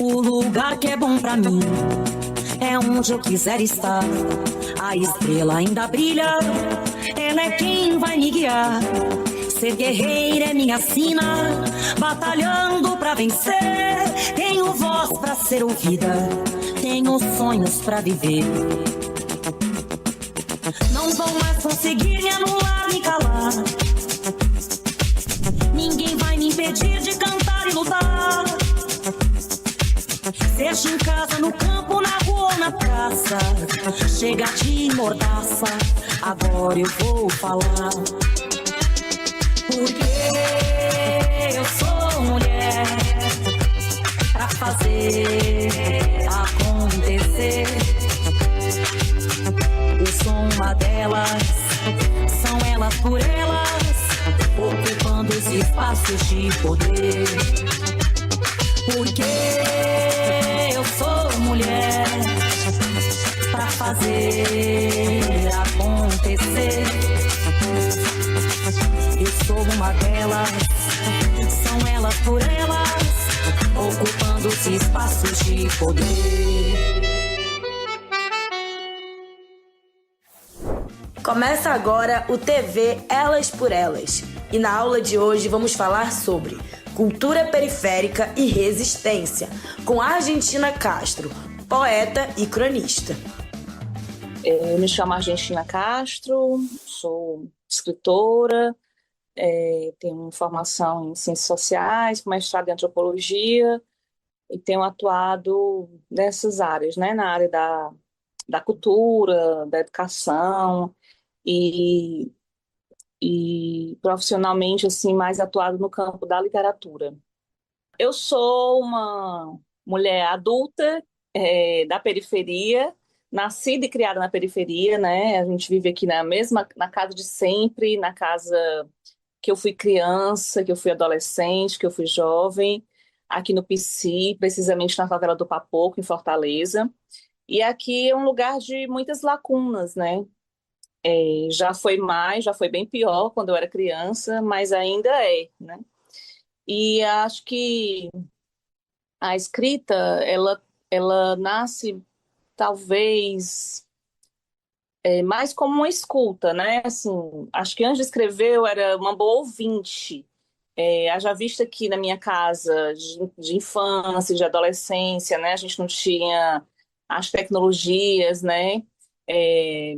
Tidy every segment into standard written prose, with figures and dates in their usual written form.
O lugar que é bom pra mim é onde eu quiser estar. A estrela ainda brilha, ela é quem vai me guiar. Ser guerreira é minha sina, batalhando pra vencer. Tenho voz pra ser ouvida, tenho sonhos pra viver. Não vão mais conseguir me anular, me calar. Ninguém vai me impedir de cantar e lutar. Seja em casa, no campo, na rua ou na praça, chega de mordaça, agora eu vou falar. Porque eu sou mulher pra fazer acontecer. Eu sou uma delas, são elas por elas, ocupando os espaços de poder. Porque eu sou mulher pra fazer acontecer. Eu sou uma delas, são elas por elas, ocupando os espaços de poder. Começa agora o TV Elas por Elas. E na aula de hoje vamos falar sobre cultura periférica e resistência, com Argentina Castro, poeta e cronista. Eu me chamo Argentina Castro, sou escritora, tenho formação em Ciências Sociais, mestrado em Antropologia e tenho atuado nessas áreas, né, na área da cultura, da educação e profissionalmente assim mais atuado no campo da literatura. Eu sou uma mulher adulta da periferia, nascida e criada na periferia, né? A gente vive aqui na casa de sempre, na casa que eu fui criança, que eu fui adolescente, que eu fui jovem, aqui no Pici, precisamente na favela do Papoco, em Fortaleza. E aqui é um lugar de muitas lacunas, né? Já foi bem pior quando eu era criança, mas ainda é, né? E acho que a escrita, ela nasce talvez mais como uma escuta, né? Assim, acho que antes de escrever eu era uma boa ouvinte. Haja vista aqui na minha casa de infância, de adolescência, né? A gente não tinha as tecnologias, né? É,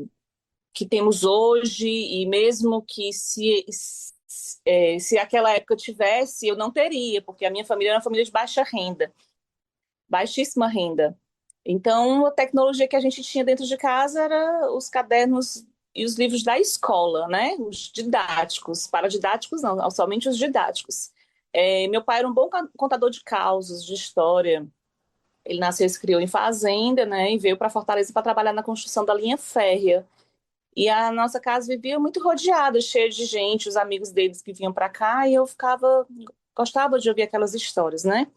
que temos hoje, e mesmo que se aquela época tivesse, eu não teria, porque a minha família era uma família de baixa renda, baixíssima renda. Então, a tecnologia que a gente tinha dentro de casa era os cadernos e os livros da escola, né? Os didáticos, paradidáticos não, somente os didáticos. Meu pai era um bom contador de causos, de história. Ele nasceu e se criou em fazenda, né? E veio para Fortaleza para trabalhar na construção da linha férrea. E a nossa casa vivia muito rodeada, cheia de gente, os amigos deles que vinham para cá, e eu gostava de ouvir aquelas histórias, né?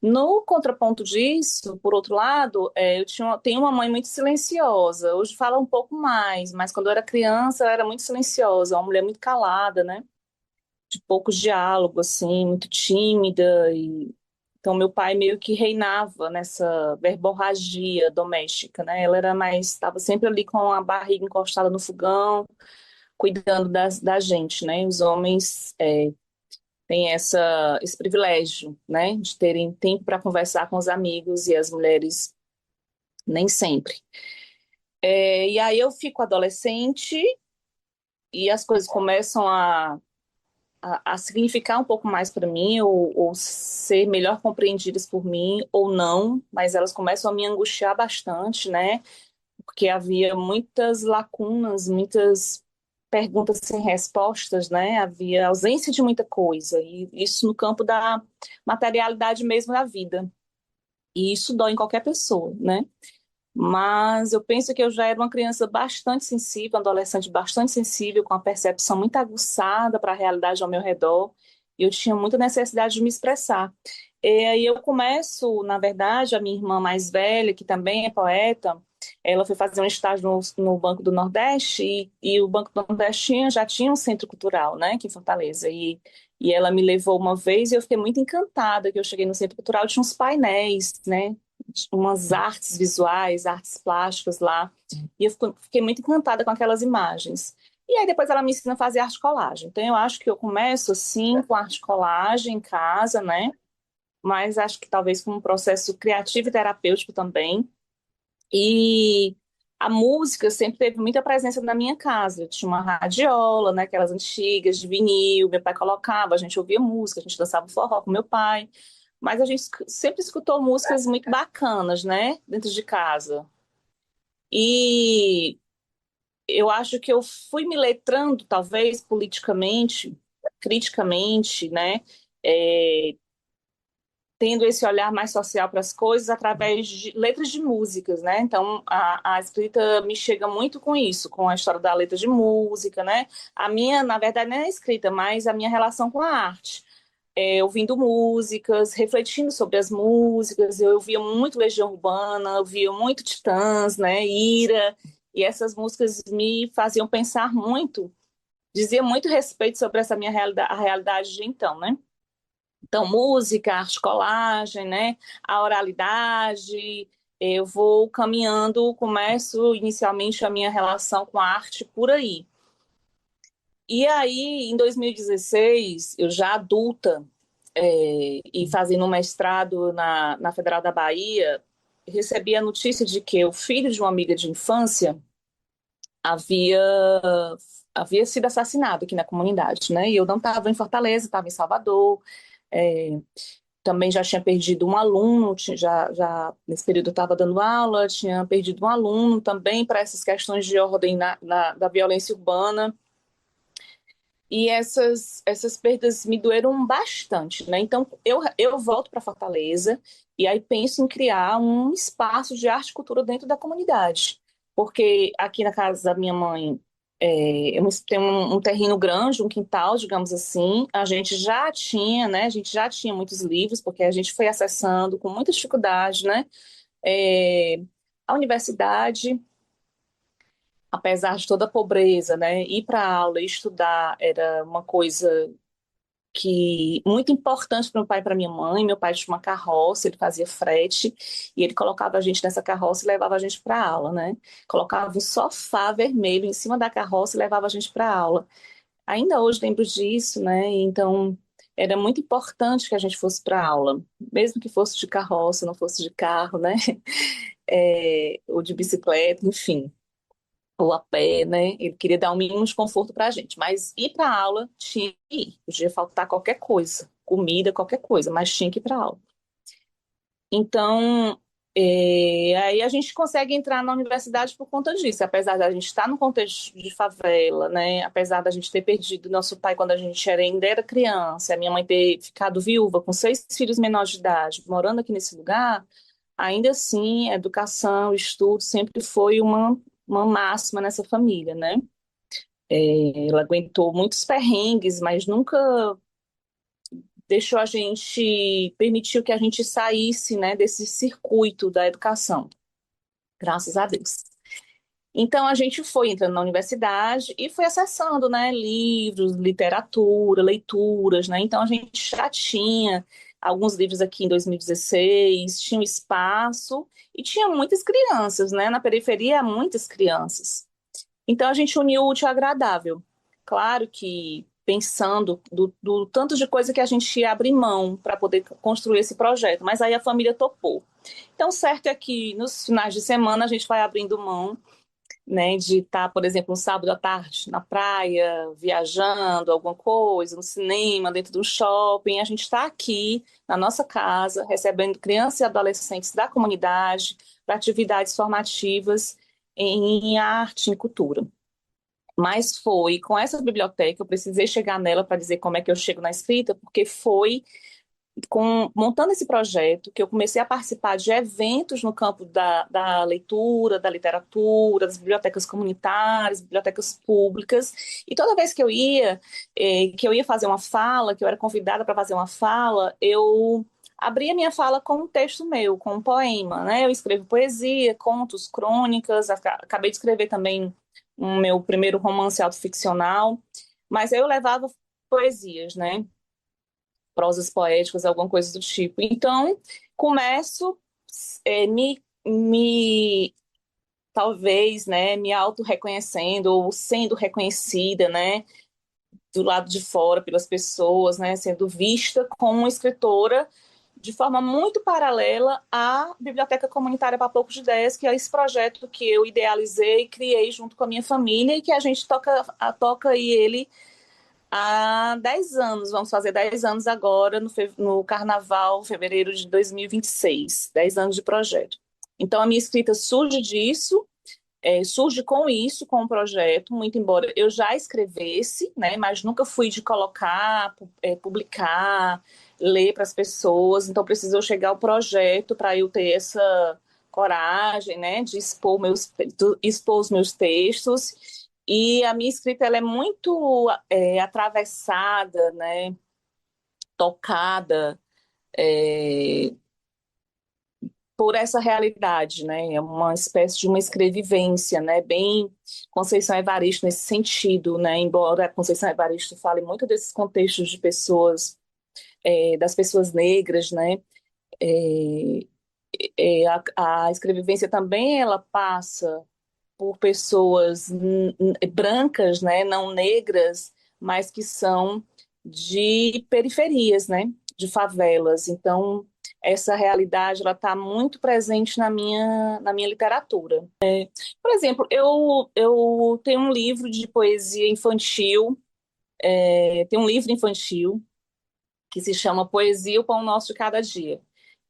No contraponto disso, por outro lado, tenho uma mãe muito silenciosa. Hoje fala um pouco mais, mas quando eu era criança, ela era muito silenciosa, uma mulher muito calada, né? De pouco diálogo, assim, muito tímida. Então, meu pai meio que reinava nessa verborragia doméstica, né? Ela era estava sempre ali com a barriga encostada no cuidando da gente, né? Os homens têm esse privilégio, né? De terem tempo para conversar com os amigos e as mulheres nem sempre. E aí eu fico adolescente e as coisas começam a significar um pouco mais para mim, ou ser melhor compreendidas por mim, ou não, mas elas começam a me angustiar bastante, né? Porque havia muitas lacunas, muitas perguntas sem respostas, né? Havia ausência de muita coisa, e isso no campo da materialidade mesmo da vida. E isso dói em qualquer pessoa, né? Mas eu penso que eu já era uma criança bastante sensível, um adolescente bastante sensível, com a percepção muito aguçada para a realidade ao meu redor, e eu tinha muita necessidade de me expressar. E aí eu começo, na verdade, a minha irmã mais velha, que também é poeta, Ela foi fazer um estágio no Banco do Nordeste e o Banco do Nordeste já tinha um centro cultural, né, aqui em Fortaleza. E ela me levou uma vez e eu fiquei muito encantada que eu cheguei no centro cultural, tinha uns painéis, né, umas artes visuais, artes plásticas lá. E eu fiquei muito encantada com aquelas imagens. E aí depois ela me ensina a fazer arte colagem. Então eu acho que eu começo assim com arte colagem em casa, né? Mas acho que talvez como um processo criativo e terapêutico também. E a música sempre teve muita presença na minha casa. Eu tinha uma radiola, né, aquelas antigas de vinil, meu pai colocava, a gente ouvia música, a gente dançava forró com meu pai. Mas a gente sempre escutou músicas muito bacanas, né, dentro de casa. E eu acho que eu fui me letrando, talvez, politicamente, criticamente, né, é, tendo esse olhar mais social para as coisas através de letras de músicas, né? Então, a escrita me chega muito com isso, com a história da letra de música, né? A minha, na verdade, não é a escrita, mas a minha relação com a arte. Ouvindo músicas, refletindo sobre as músicas, eu ouvia muito Legião Urbana, eu ouvia muito Titãs, né? Ira, e essas músicas me faziam pensar muito, dizia muito respeito sobre essa minha realidade, a realidade de então, né? Então, música, arte colagem, né? A oralidade. Eu vou caminhando, começo inicialmente a minha relação com a arte por aí. E aí, em 2016, eu já adulta, e fazendo um mestrado na Federal da Bahia, recebi a notícia de que o filho de uma amiga de infância havia, havia sido assassinado aqui na comunidade, né? E eu não estava em Fortaleza, estava em Salvador. É, Também já tinha perdido um aluno, já nesse período eu estava dando aula, tinha perdido um aluno também para essas questões de ordem da violência urbana. E essas perdas me doeram bastante, né? Então, eu volto para Fortaleza e aí penso em criar um espaço de arte e cultura dentro da comunidade. Porque aqui na casa da minha mãe, eu tenho um terreno grande, um quintal, digamos assim. A gente já tinha, né? A gente já tinha muitos livros, porque a gente foi acessando com muita dificuldade, né? É, a universidade, apesar de toda a pobreza, né? Ir para a aula e estudar era uma coisa que muito importante para meu pai e para minha mãe. Meu pai tinha uma carroça, ele fazia frete e ele colocava a gente nessa carroça e levava a gente para a aula, né? Colocava um sofá vermelho em cima da carroça e levava a gente para a aula. Ainda hoje lembro disso, né? Então era muito importante que a gente fosse para a aula, mesmo que fosse de carroça, não fosse de carro, né? Ou de bicicleta, enfim, ou a pé, né? Ele queria dar o mínimo de conforto para a gente. Mas ir para a aula tinha que ir. Podia faltar qualquer coisa, comida, qualquer coisa, mas tinha que ir para a aula. Então, aí a gente consegue entrar na universidade por conta disso. Apesar da gente estar no contexto de favela, né? Apesar da gente ter perdido nosso pai quando a gente ainda era criança, a minha mãe ter ficado viúva com 6 filhos menores de idade, morando aqui nesse lugar, ainda assim, a educação, o estudo sempre foi uma máxima nessa família, né? Ela aguentou muitos perrengues, mas nunca deixou a gente, permitiu que a gente saísse, né, desse circuito da educação, graças a Deus. Então a gente foi entrando na universidade e foi acessando, né, livros, literatura, leituras, né? Então a gente já tinha alguns livros aqui em 2016, tinha um espaço e tinha muitas crianças, né? Na periferia, muitas crianças. Então a gente uniu o útil ao agradável. Claro que pensando do tanto de coisa que a gente ia abrir mão para poder construir esse projeto, mas aí a família topou. Então, certo é que nos finais de semana a gente vai abrindo mão, né, de estar, por exemplo, um sábado à tarde na praia, viajando, alguma coisa, no cinema, dentro do shopping. A gente está aqui na nossa casa, recebendo crianças e adolescentes da comunidade para atividades formativas em arte e cultura. Mas foi com essa biblioteca, eu precisei chegar nela para dizer como é que eu chego na escrita, porque foi montando esse projeto que eu comecei a participar de eventos no campo da leitura, da literatura, das bibliotecas comunitárias, bibliotecas públicas, e toda vez que eu ia fazer uma fala, que eu era convidada para fazer uma fala, eu abrir a minha fala com um texto meu, com um poema, né? Eu escrevo poesia, contos, crônicas, acabei de escrever também o meu primeiro romance autoficcional, mas eu levava poesias, né? Prosas poéticas, alguma coisa do tipo. Então, começo me talvez, né, me auto-reconhecendo ou sendo reconhecida, né, do lado de fora pelas pessoas, né, sendo vista como uma escritora de forma muito paralela à Biblioteca Comunitária Papoucos de Ideias, que é esse projeto que eu idealizei e criei junto com a minha família e que a gente toca aí ele há 10 anos. Vamos fazer 10 anos agora, no Carnaval, fevereiro de 2026. 10 anos de projeto. Então, a minha escrita surge disso, surge com isso, com o projeto, muito embora eu já escrevesse, né, mas nunca fui de colocar, publicar, ler para as pessoas, então precisou chegar o projeto para eu ter essa coragem, né, de expor os meus textos, e a minha escrita ela é muito atravessada, né, tocada, é, por essa realidade, né? É uma espécie de uma escrevivência, né? Bem Conceição Evaristo nesse sentido, né? Embora a Conceição Evaristo fale muito desses contextos de pessoas, das pessoas negras, né? É, a escrevivência também ela passa por pessoas brancas, né? Não negras, mas que são de periferias, né? De favelas. Então essa realidade ela está muito presente na minha literatura. Por exemplo, eu tenho um livro de poesia infantil, tem um livro infantil que se chama Poesia, o Pão Nosso de Cada Dia.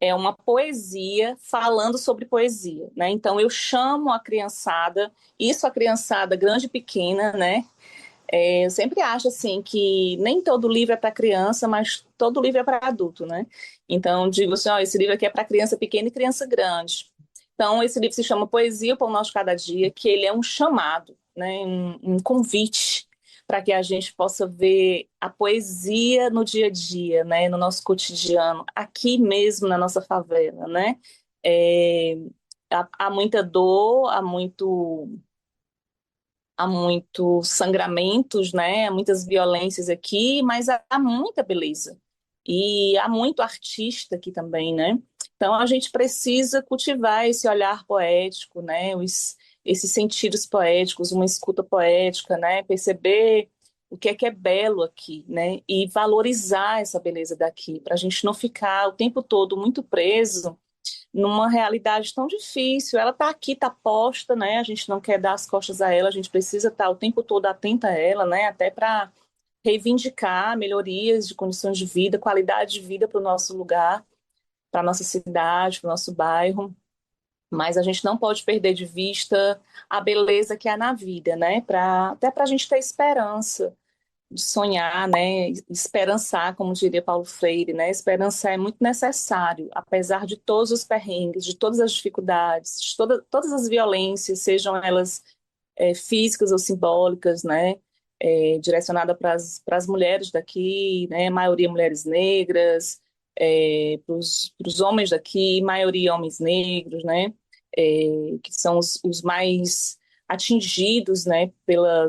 É uma poesia falando sobre poesia, né? Então eu chamo a criançada, isso a criançada grande e pequena, né? Eu sempre acho assim que nem todo livro é para criança, mas todo livro é para adulto, né? Então digo assim, ó, esse livro aqui é para criança pequena e criança grande. Então esse livro se chama Poesia, o Pão Nosso de Cada Dia, que ele é um chamado, né? Um convite para que a gente possa ver a poesia no dia a dia, né? No nosso cotidiano, aqui mesmo na nossa favela, né? É, há muita dor, há muitos sangramentos, né? Há muitas violências aqui, mas há muita beleza. E há muito artista aqui também, né? Então a gente precisa cultivar esse olhar poético, né? Esses sentidos poéticos, uma escuta poética, né? Perceber o que é belo aqui, né? E valorizar essa beleza daqui, para a gente não ficar o tempo todo muito preso numa realidade tão difícil. Ela está aqui, está posta, né? A gente não quer dar as costas a ela, a gente precisa estar o tempo todo atenta a ela, né? Até para reivindicar melhorias de condições de vida, qualidade de vida para o nosso lugar, para a nossa cidade, para o nosso bairro. Mas a gente não pode perder de vista a beleza que há na vida, né? Até para a gente ter esperança de sonhar, né, esperançar, como diria Paulo Freire, né, esperançar é muito necessário, apesar de todos os perrengues, de todas as dificuldades, de todas as violências, sejam elas físicas ou simbólicas, né, direcionada para as mulheres daqui, né, maioria mulheres negras, para os homens daqui, maioria homens negros, né, que são os mais atingidos, né,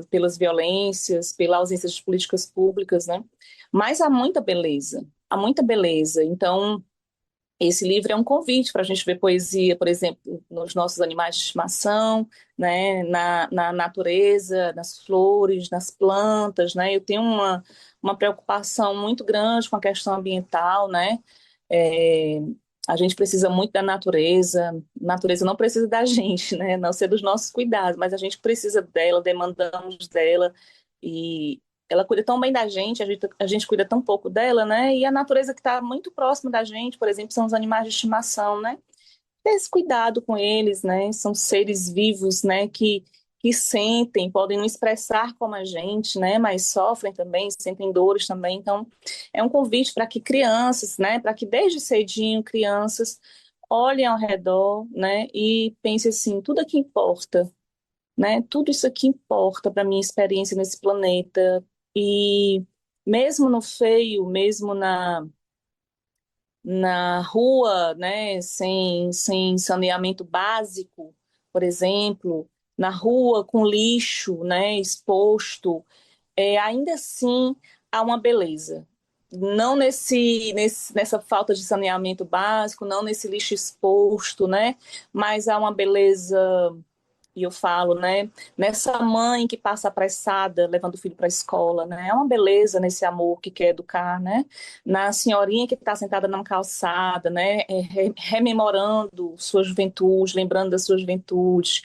pelas violências, pela ausência de políticas públicas, né? Mas há muita beleza, há muita beleza. Então, esse livro é um convite para a gente ver poesia, por exemplo, nos nossos animais de estimação, né, na natureza, nas flores, nas plantas, né? Eu tenho uma preocupação muito grande com a questão ambiental, né? É, a gente precisa muito da natureza, a natureza não precisa da gente, né? Não ser dos nossos cuidados, mas a gente precisa dela, demandamos dela, e ela cuida tão bem da gente, a gente cuida tão pouco dela, né? E a natureza que está muito próxima da gente, por exemplo, são os animais de estimação, né? Ter esse cuidado com eles, né? São seres vivos, né? Que sentem, podem não expressar como a gente, né? Mas sofrem também, sentem dores também. Então, é um convite para que crianças, né? Para que desde cedinho crianças olhem ao redor, né? E pensem assim, tudo aqui importa, né? Tudo isso aqui importa para minha experiência nesse planeta. E mesmo no feio, mesmo na rua, né, sem saneamento básico, por exemplo, na rua com lixo, né, exposto, ainda assim há uma beleza. Não nessa falta de saneamento básico, não nesse lixo exposto, né, mas há uma beleza. E eu falo, né, nessa mãe que passa apressada, levando o filho para a escola, né, é uma beleza nesse amor que quer educar, né, na senhorinha que está sentada na calçada, né, rememorando sua juventude, lembrando da sua juventude.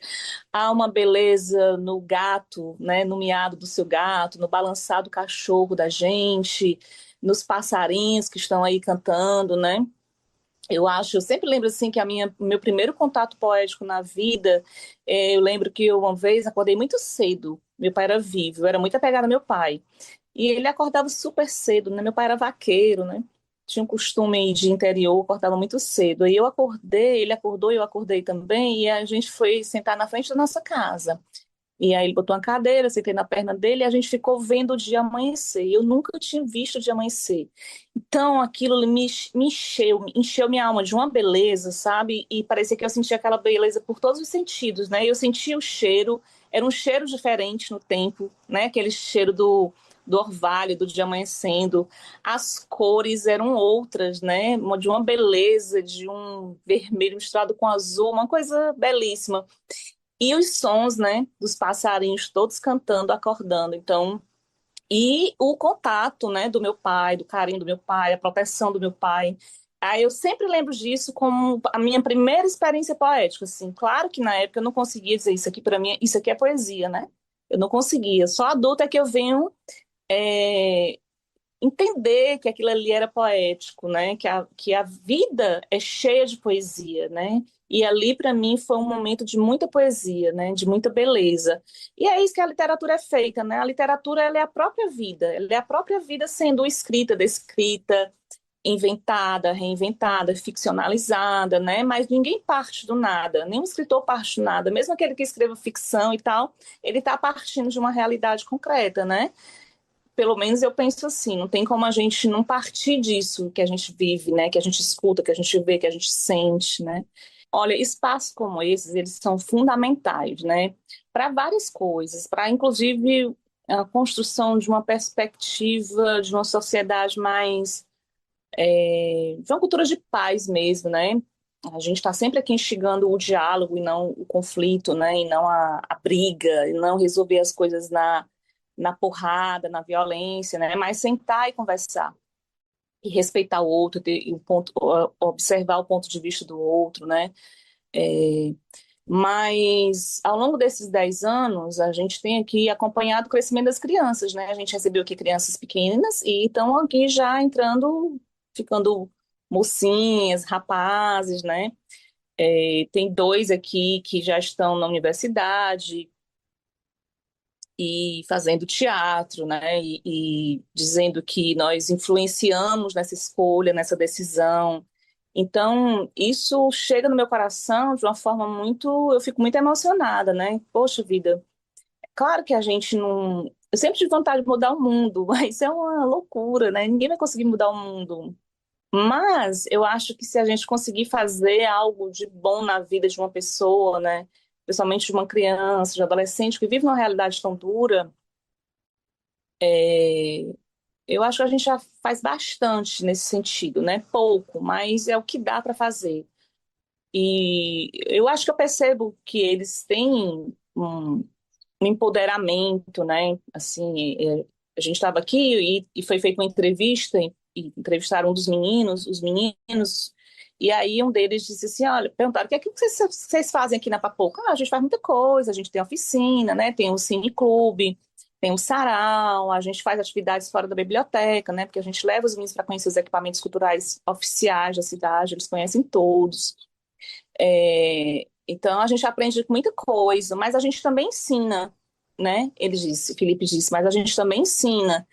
Há uma beleza no gato, né, no miado do seu gato, no balançar do cachorro da gente, nos passarinhos que estão aí cantando, né. Eu sempre lembro assim que meu primeiro contato poético na vida, eu lembro que eu uma vez acordei muito cedo. Meu pai era vivo, eu era muito apegada ao meu pai. E ele acordava super cedo, né? Meu pai era vaqueiro, né? Tinha um costume de interior, acordava muito cedo. Aí eu acordei, ele acordou, eu acordei também, e a gente foi sentar na frente da nossa casa. E aí ele botou uma cadeira, eu sentei na perna dele e a gente ficou vendo o dia amanhecer. E eu nunca tinha visto o dia amanhecer. Então aquilo me encheu minha alma de uma beleza, sabe? E parecia que eu sentia aquela beleza por todos os sentidos, né? Eu sentia o cheiro, era um cheiro diferente no tempo, né? Aquele cheiro do orvalho, do dia amanhecendo. As cores eram outras, né? De uma beleza, de um vermelho misturado com azul, uma coisa belíssima. E os sons, né, dos passarinhos todos cantando, acordando. Então, e o contato, né, do meu pai, do carinho do meu pai, a proteção do meu pai. Aí eu sempre lembro disso como a minha primeira experiência poética, assim. Claro que na época eu não conseguia dizer isso aqui para mim, isso aqui é poesia, né? Eu não conseguia. Só adulta é que eu venho é, entender que aquilo ali era poético, né? Que a vida é cheia de poesia, né? E ali, para mim, foi um momento de muita poesia, né? De muita beleza. E é isso que a literatura é feita, né? A literatura, ela é a própria vida. Ela é a própria vida sendo escrita, descrita, inventada, reinventada, ficcionalizada, né? Mas ninguém parte do nada, nenhum escritor parte do nada. Mesmo aquele que escreva ficção e tal, ele está partindo de uma realidade concreta, né? Pelo menos eu penso assim, não tem como a gente não partir disso que a gente vive, né? Que a gente escuta, que a gente vê, que a gente sente, né? Olha, espaços como esses, eles são fundamentais, né? Para várias coisas, para inclusive a construção de uma perspectiva de uma sociedade mais, de uma cultura de paz mesmo, né? A gente está sempre aqui instigando o diálogo e não o conflito, né? E não a briga, e não resolver as coisas na porrada, na violência, né? Mas sentar e conversar e respeitar o outro, observar o ponto de vista do outro, né? É, mas ao longo desses 10 anos, a gente tem aqui acompanhado o crescimento das crianças, né? A gente recebeu aqui crianças pequenas e estão aqui já entrando, ficando mocinhas, rapazes, né? Tem dois aqui que já estão na universidade, e fazendo teatro, né? E dizendo que nós influenciamos nessa escolha, nessa decisão. Então, isso chega no meu coração de uma forma muito. Eu fico muito emocionada, né? Poxa vida, claro que a gente não. Eu sempre tive vontade de mudar o mundo, mas é uma loucura, né? Ninguém vai conseguir mudar o mundo. Mas eu acho que se a gente conseguir fazer algo de bom na vida de uma pessoa, né? Principalmente de uma criança, de um adolescente que vive numa realidade tão dura, é, eu acho que a gente já faz bastante nesse sentido, né? Pouco, mas é o que dá para fazer. E eu acho que eu percebo que eles têm um empoderamento, né? Assim, a gente estava aqui e foi feita uma entrevista e entrevistaram um dos meninos, os meninos, e aí um deles disse assim, olha, perguntaram, o que é que vocês fazem aqui na Papoca? Ah, a gente faz muita coisa, a gente tem oficina, né? Tem o cineclube, tem o sarau, a gente faz atividades fora da biblioteca, né? Porque a gente leva os meninos para conhecer os equipamentos culturais oficiais da cidade, eles conhecem todos. Então a gente aprende muita coisa, mas a gente também ensina, né? Ele disse, Felipe disse, mas a gente também ensina.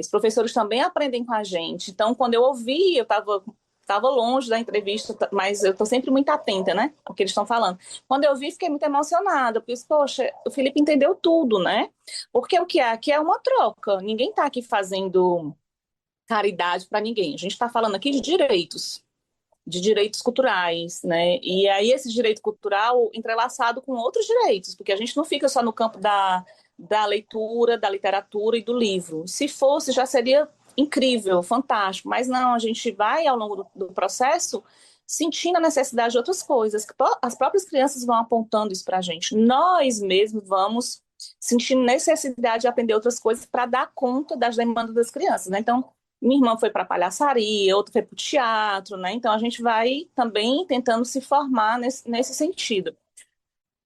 Os professores também aprendem com a gente. Então, quando eu ouvi, eu estava longe da entrevista, mas eu estou sempre muito atenta, né? Ao que eles estão falando. Quando eu vi, fiquei muito emocionada, porque, poxa, o Felipe entendeu tudo, né? Porque o que é aqui é uma troca. Ninguém está aqui fazendo caridade para ninguém. A gente está falando aqui de direitos culturais, né? E aí esse direito cultural entrelaçado com outros direitos, porque a gente não fica só no campo da leitura, da literatura e do livro. Se fosse, já seria incrível, fantástico, mas não, a gente vai ao longo do processo sentindo a necessidade de outras coisas. As próprias crianças vão apontando isso para a gente. Nós mesmos vamos sentindo necessidade de aprender outras coisas para dar conta das demandas das crianças, né? Então, minha irmã foi para a palhaçaria, outra foi para o teatro, né? Então a gente vai também tentando se formar nesse sentido.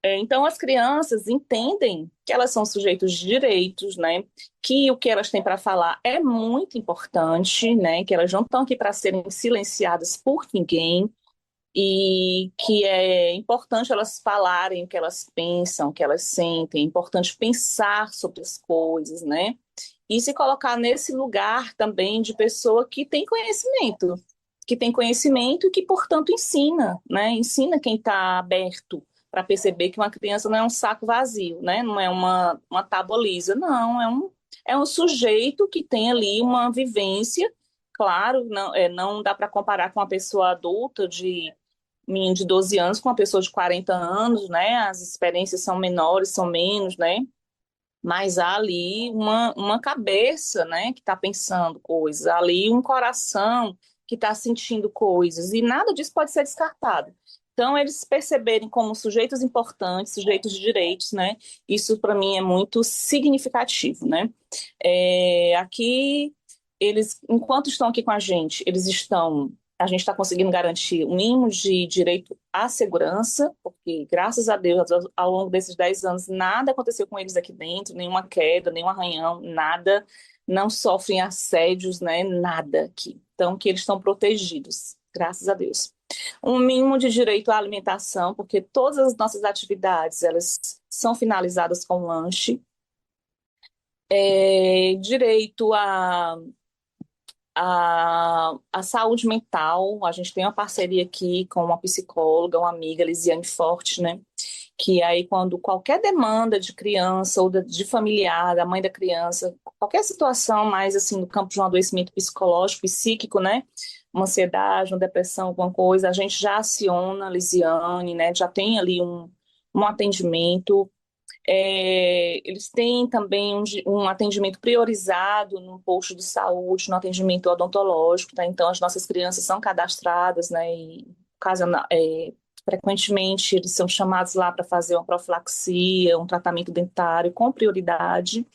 Então as crianças entendem que elas são sujeitos de direitos, né? Que o que elas têm para falar é muito importante, né? Que elas não estão aqui para serem silenciadas por ninguém e que é importante elas falarem o que elas pensam, o que elas sentem, é importante pensar sobre as coisas, né? E se colocar nesse lugar também de pessoa que tem conhecimento e que, portanto, ensina, né? Ensina quem está aberto para perceber que uma criança não é um saco vazio, né? Não é uma tábua lisa, não, é um sujeito que tem ali uma vivência, claro, não dá para comparar com uma pessoa adulta de menino de 12 anos com uma pessoa de 40 anos, né? As experiências são menores, são menos, né? Mas há ali uma cabeça, né, que está pensando coisas, há ali um coração que está sentindo coisas, e nada disso pode ser descartado. Então, eles se perceberem como sujeitos importantes, sujeitos de direitos, né, isso para mim é muito significativo, né. Aqui, eles, enquanto estão aqui com a gente está conseguindo garantir o mínimo de direito à segurança, porque, graças a Deus, ao longo desses 10 anos, nada aconteceu com eles aqui dentro, nenhuma queda, nenhum arranhão, nada, não sofrem assédios, né, nada aqui. Então, que eles estão protegidos, graças a Deus. Um mínimo de direito à alimentação, porque todas as nossas atividades, elas são finalizadas com lanche. Direito a saúde mental, a gente tem uma parceria aqui com uma psicóloga, uma amiga, Lisiane Forte, né? Que aí quando qualquer demanda de criança ou de familiar, da mãe da criança, qualquer situação mais assim no campo de um adoecimento psicológico, psíquico, né? Uma ansiedade, uma depressão, alguma coisa, a gente já aciona a Lisiane, né? Já tem ali um atendimento. Eles têm também um atendimento priorizado no posto de saúde, no atendimento odontológico, tá? Então, as nossas crianças são cadastradas, né? E, frequentemente, eles são chamados lá para fazer uma profilaxia, um tratamento dentário com prioridade.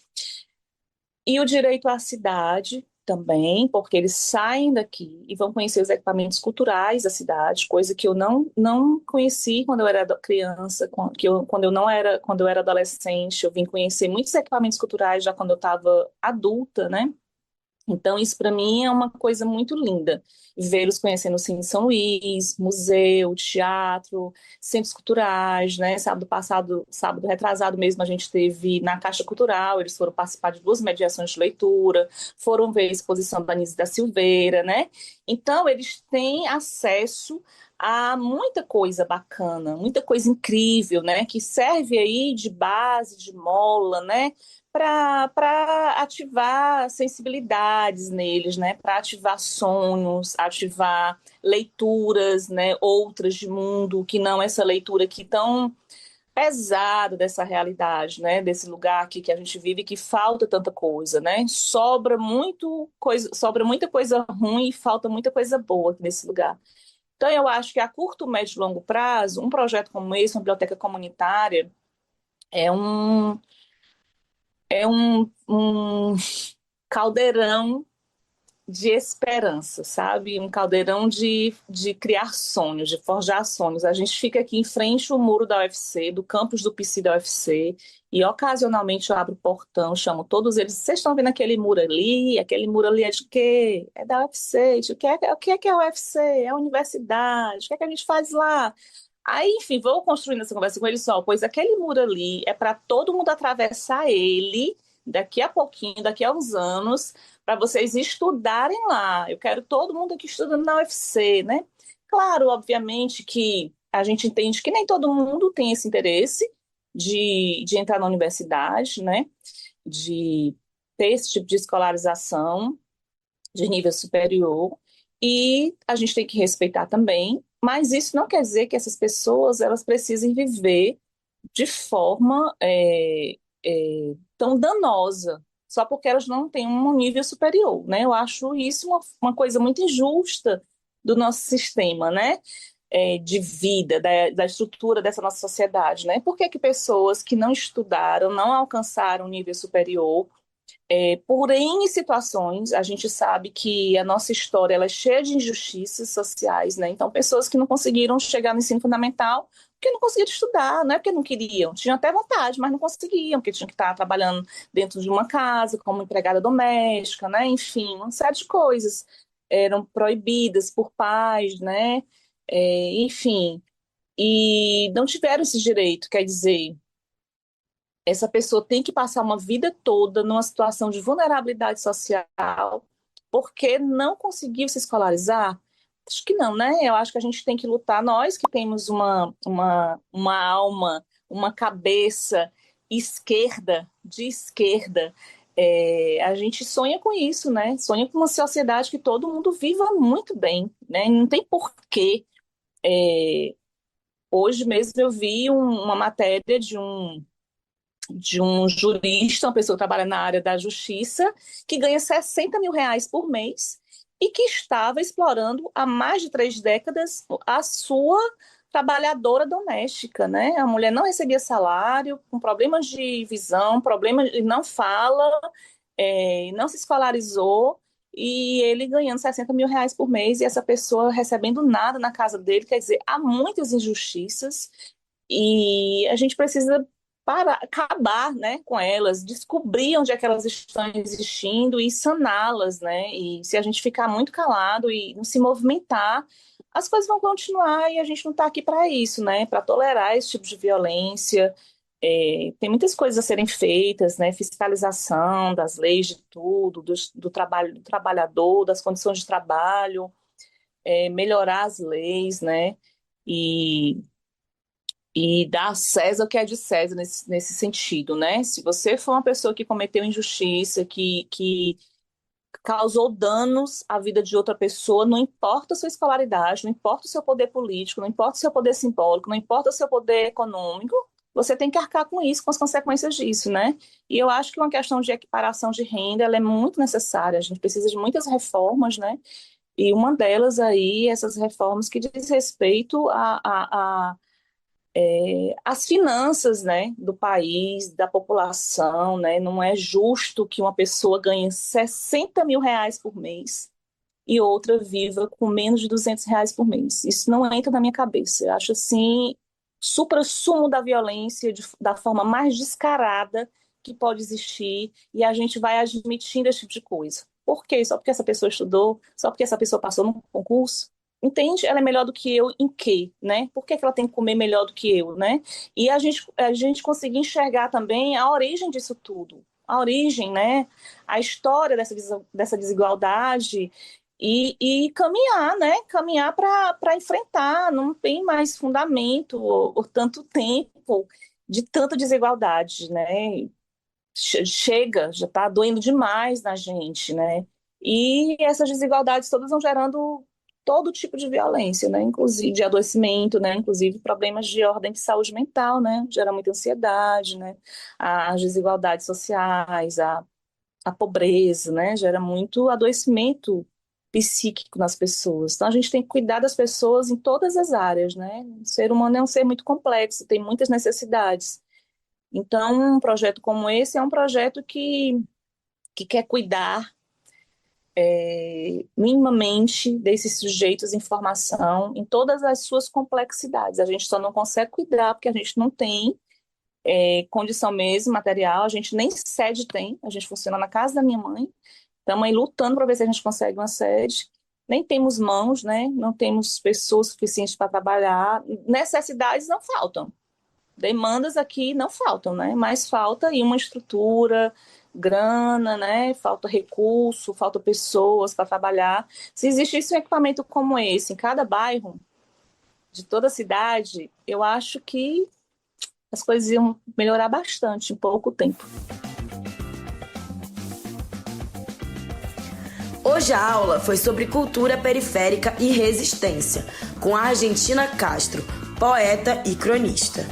E o direito à cidade também, porque eles saem daqui e vão conhecer os equipamentos culturais da cidade, coisa que eu não conheci quando eu era criança, quando eu era adolescente, eu vim conhecer muitos equipamentos culturais já quando eu estava adulta, né? Então, isso para mim é uma coisa muito linda. Vê-los conhecendo o Cine São Luís, museu, teatro, centros culturais, né? Sábado retrasado mesmo, a gente teve na Caixa Cultural, eles foram participar de 2 mediações de leitura, foram ver a exposição da Anísia da Silveira, né? Então, eles têm acesso a muita coisa bacana, muita coisa incrível, né? Que serve aí de base, de mola, né? Para ativar sensibilidades neles, né? Para ativar sonhos, ativar leituras, né? Outras de mundo, que não essa leitura aqui tão pesada dessa realidade, né? Desse lugar aqui que a gente vive, que falta tanta coisa, né? Sobra muita coisa ruim e falta muita coisa boa aqui nesse lugar. Então, eu acho que a curto, médio e longo prazo, um projeto como esse, uma biblioteca comunitária, é um caldeirão de esperança, sabe? Um caldeirão de criar sonhos, de forjar sonhos. A gente fica aqui em frente ao muro da UFC, do campus do PC da UFC, e ocasionalmente eu abro o portão, chamo todos eles. Vocês estão vendo aquele muro ali? Aquele muro ali é de quê? É da UFC. O que é a UFC? É a universidade. O que é que a gente faz lá? Aí, enfim, vou construindo essa conversa com ele só, pois aquele muro ali é para todo mundo atravessar ele daqui a pouquinho, daqui a uns anos, para vocês estudarem lá. Eu quero todo mundo aqui estudando na UFC, né? Claro, obviamente que a gente entende que nem todo mundo tem esse interesse de entrar na universidade, né? De ter esse tipo de escolarização. de nível superior, e a gente tem que respeitar também, mas isso não quer dizer que essas pessoas elas precisem viver de forma tão danosa, só porque elas não têm um nível superior, né? Eu acho isso uma coisa muito injusta do nosso sistema, né? De vida, da estrutura dessa nossa sociedade, né? Por que que pessoas que não estudaram, não alcançaram um nível superior, por N situações, a gente sabe que a nossa história ela é cheia de injustiças sociais, né? Então, pessoas que não conseguiram chegar no ensino fundamental porque não conseguiram estudar, não é porque não queriam, tinham até vontade, mas não conseguiam, porque tinham que estar trabalhando dentro de uma casa, como empregada doméstica, né? Enfim, uma série de coisas eram proibidas por pais, né? Enfim, e não tiveram esse direito, quer dizer, essa pessoa tem que passar uma vida toda numa situação de vulnerabilidade social porque não conseguiu se escolarizar? Acho que não, né? Eu acho que a gente tem que lutar, nós que temos uma alma, uma cabeça esquerda, de esquerda, a gente sonha com isso, né? Sonha com uma sociedade que todo mundo viva muito bem, né? Não tem porquê. Hoje mesmo eu vi uma matéria de um jurista, uma pessoa que trabalha na área da justiça, que ganha R$ 60.000 por mês e que estava explorando há mais de 3 décadas a sua trabalhadora doméstica, né? A mulher não recebia salário, com problemas de visão, problemas de não fala, não se escolarizou, e ele ganhando R$ 60.000 por mês e essa pessoa recebendo nada na casa dele. Quer dizer, há muitas injustiças e a gente precisa para acabar, né, com elas, descobrir onde é que elas estão existindo e saná-las, né? E se a gente ficar muito calado e não se movimentar, as coisas vão continuar e a gente não está aqui para isso, né? Para tolerar esse tipo de violência. Tem muitas coisas a serem feitas, né? Fiscalização das leis de tudo, do trabalho do trabalhador, das condições de trabalho, melhorar as leis, né? E dar a César o que é de César nesse sentido, né? Se você for uma pessoa que cometeu injustiça, que causou danos à vida de outra pessoa, não importa a sua escolaridade, não importa o seu poder político, não importa o seu poder simbólico, não importa o seu poder econômico, você tem que arcar com isso, com as consequências disso, né? E eu acho que uma questão de equiparação de renda, ela é muito necessária. A gente precisa de muitas reformas, né? E uma delas aí, essas reformas que diz respeito as finanças, né, do país, da população, né? Não é justo que uma pessoa ganhe R$ 60.000 por mês e outra viva com menos de R$ 200 por mês. Isso não entra na minha cabeça. Eu acho assim, suprassumo da violência da forma mais descarada que pode existir, e a gente vai admitindo esse tipo de coisa. Por quê? Só porque essa pessoa estudou? Só porque essa pessoa passou num concurso? Entende? Ela é melhor do que eu em quê, né? Por que que ela tem que comer melhor do que eu, né? E a gente conseguir enxergar também a origem disso tudo. A origem, né? A história dessa desigualdade e caminhar, né? Caminhar para enfrentar. Não tem mais fundamento por tanto tempo de tanta desigualdade, né? Chega, já está doendo demais na gente, né? E essas desigualdades todas vão gerando todo tipo de violência, né? Inclusive de adoecimento, né? Inclusive problemas de ordem de saúde mental, né? Gera muita ansiedade, né? As desigualdades sociais, a pobreza, né? Gera muito adoecimento psíquico nas pessoas. Então a gente tem que cuidar das pessoas em todas as áreas, né? O ser humano é um ser muito complexo, tem muitas necessidades. Então, um projeto como esse é um projeto que quer cuidar minimamente desses sujeitos em formação em todas as suas complexidades. A gente só não consegue cuidar porque a gente não tem condição mesmo material, a gente nem sede tem, a gente funciona na casa da minha mãe, estamos aí lutando para ver se a gente consegue uma sede. Nem temos mãos, né? Não temos pessoas suficientes para trabalhar. Necessidades não faltam. Demandas aqui não faltam, né? Mas falta aí uma estrutura, grana, né? Falta recurso, falta pessoas para trabalhar. Se existisse um equipamento como esse em cada bairro de toda a cidade, eu acho que as coisas iam melhorar bastante em pouco tempo. Hoje a aula foi sobre cultura periférica e resistência, com a Argentina Castro, poeta e cronista.